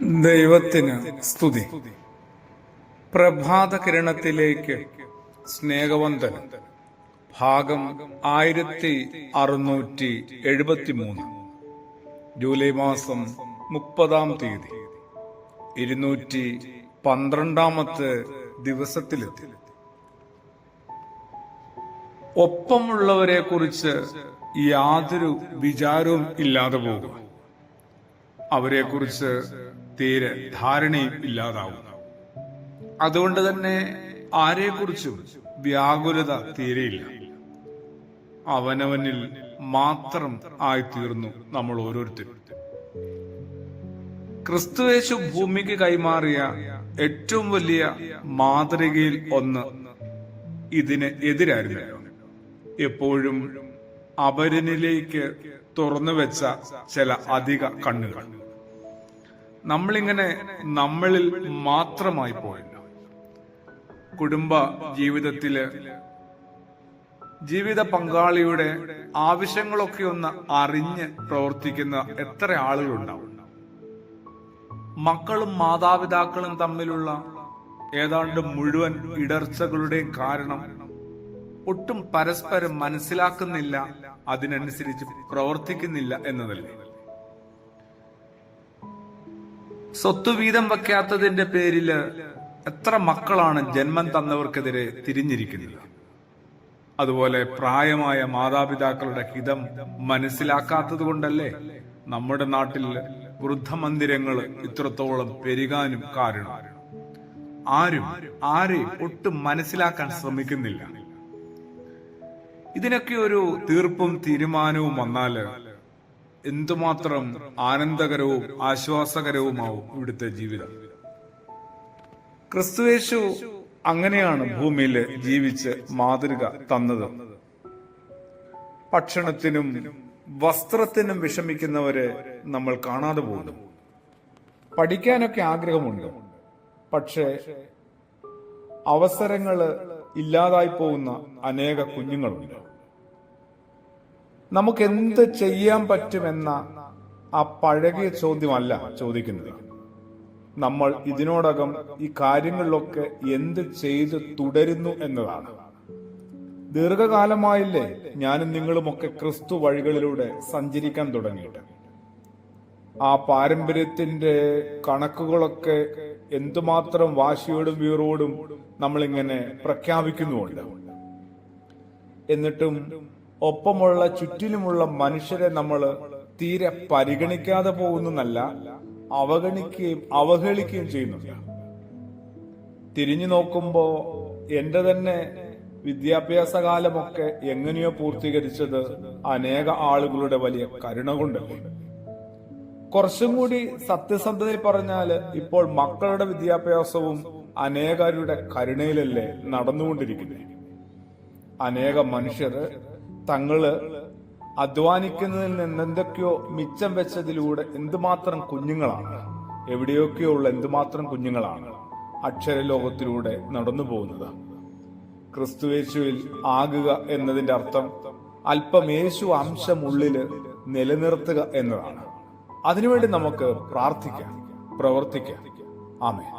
ദൈവത്തിന് സ്തുതി. പ്രഭാത കിരണത്തിലേക്ക് സ്നേഹവന്ദനം. ഭാഗം 1673, ജൂലൈ മാസം 30 212 ദിവസത്തിലെത്തി. ഒപ്പമുള്ളവരെ കുറിച്ച് യാതൊരു വിചാരവും ഇല്ലാതെ പോകും. അവരെക്കുറിച്ച് തീരെ ധാരണയും ഇല്ലാതാവും. അതുകൊണ്ട് തന്നെ ആരെക്കുറിച്ചും വ്യാകുലത തീരെയില്ല. അവനവനിൽ മാത്രം ആയിത്തീർന്നു നമ്മൾ ഓരോരുത്തരും. ക്രിസ്തുയേശു ഭൂമിക്ക് കൈമാറിയ ഏറ്റവും വലിയ മാതൃകയിൽ ഒന്ന് ഇതിന് എതിരായിരുന്നല്ലോ. എപ്പോഴും അപരനിലേക്ക് തുറന്നു വെച്ച ചില അധിക കണ്ണുകൾ. നമ്മളിങ്ങനെ നമ്മളിൽ മാത്രമായി പോയല്ലോ. കുടുംബ ജീവിതത്തില് ജീവിത പങ്കാളിയുടെ ആവശ്യങ്ങളൊക്കെ ഒന്ന് അറിഞ്ഞ് പ്രവർത്തിക്കുന്ന എത്ര ആളുകളുണ്ടാവും. മക്കളും മാതാപിതാക്കളും തമ്മിലുള്ള ഏതാണ്ട് മുഴുവൻ ഇടർച്ചകളുടെയും കാരണം ഒട്ടും പരസ്പരം മനസ്സിലാക്കുന്നില്ല, അതിനനുസരിച്ച് പ്രവർത്തിക്കുന്നില്ല എന്നതല്ലേ. സ്വത്ത് വീതം വയ്ക്കാത്തതിന്റെ പേരില് എത്ര മക്കളാണ് ജന്മം തന്നവർക്കെതിരെ തിരിഞ്ഞിരിക്കുന്നത്. അതുപോലെ പ്രായമായ മാതാപിതാക്കളുടെ ഹിതം മനസ്സിലാക്കാത്തത് കൊണ്ടല്ലേ നമ്മുടെ നാട്ടിൽ വൃദ്ധമന്ദിരങ്ങൾ ഇത്രത്തോളം പെരുകാനും കാരണം. ആരെയും ഒട്ടും മനസ്സിലാക്കാൻ ശ്രമിക്കുന്നില്ല. ഇതിനൊക്കെ ഒരു തീർപ്പും തീരുമാനവും വന്നാല് എന്തുമാത്രം ആനന്ദകരവും ആശ്വാസകരവുമാവും ഇവിടുത്തെ ജീവിതം. ക്രിസ്തുയേശു അങ്ങനെയാണ് ഭൂമിയിൽ ജീവിച്ച് മാതൃക തന്നത്. ഭക്ഷണത്തിനും വസ്ത്രത്തിനും വിഷമിക്കുന്നവരെ നമ്മൾ കാണാതെ പോകുന്നു. പഠിക്കാനൊക്കെ ആഗ്രഹമുണ്ട്, പക്ഷേ അവസരങ്ങള് ഇല്ലാതായി പോകുന്ന അനേക കുഞ്ഞുങ്ങളുണ്ട്. നമുക്ക് എന്ത് ചെയ്യാൻ പറ്റുമെന്ന ആ പഴകിയ ചോദ്യമല്ല ചോദിക്കുന്നത്. നമ്മൾ ഇതിനോടകം ഈ കാര്യങ്ങളിലൊക്കെ എന്ത് ചെയ്ത് തുടരുന്നു എന്നതാണ്. ദീർഘകാലമായില്ലേ ഞാനും നിങ്ങളുമൊക്കെ ക്രിസ്തു വഴികളിലൂടെ സഞ്ചരിക്കാൻ തുടങ്ങിയിട്ട്. ആ പാരമ്പര്യത്തിന്റെ കണക്കുകളൊക്കെ എന്തുമാത്രം വാശിയോടും വീറോടും നമ്മളിങ്ങനെ പ്രഖ്യാപിക്കുന്നുമുണ്ട്. എന്നിട്ടും ഒപ്പമുള്ള ചുറ്റിലുമുള്ള മനുഷ്യരെ നമ്മൾ തീരെ പരിഗണിക്കാതെ പോകുന്നല്ല, അവഗണിക്കുകയും അവഹേളിക്കുകയും ചെയ്യുന്നുണ്ട്. തിരിഞ്ഞു നോക്കുമ്പോ എന്റെ തന്നെ വിദ്യാഭ്യാസ കാലമൊക്കെ എങ്ങനെയോ പൂർത്തീകരിച്ചത് അനേക ആളുകളുടെ വലിയ കരുണ കൊണ്ടല്ലേ. കുറച്ചും കൂടി സത്യസന്ധതയിൽ പറഞ്ഞാല് ഇപ്പോൾ മക്കളുടെ വിദ്യാഭ്യാസവും അനേകരുടെ കരുണയിലല്ലേ നടന്നുകൊണ്ടിരിക്കുന്നത്. അനേക മനുഷ്യര് തങ്ങള് അധ്വാനിക്കുന്നതിൽ നിന്ന് എന്തൊക്കെയോ മിച്ചം വെച്ചതിലൂടെ എന്തുമാത്രം കുഞ്ഞുങ്ങളാണ്, എവിടെയൊക്കെയോ ഉള്ള എന്തുമാത്രം കുഞ്ഞുങ്ങളാണ് അക്ഷരലോകത്തിലൂടെ നടന്നു പോകുന്നത്. ക്രിസ്തുയേശുവിൽ ആകുക എന്നതിന്റെ അർത്ഥം അല്പം യേശു അംശം ഉള്ളില് നിലനിർത്തുക എന്നതാണ്. അതിനുവേണ്ടി നമുക്ക് പ്രാർത്ഥിക്കാം, പ്രവർത്തിക്കാം. ആമേൻ.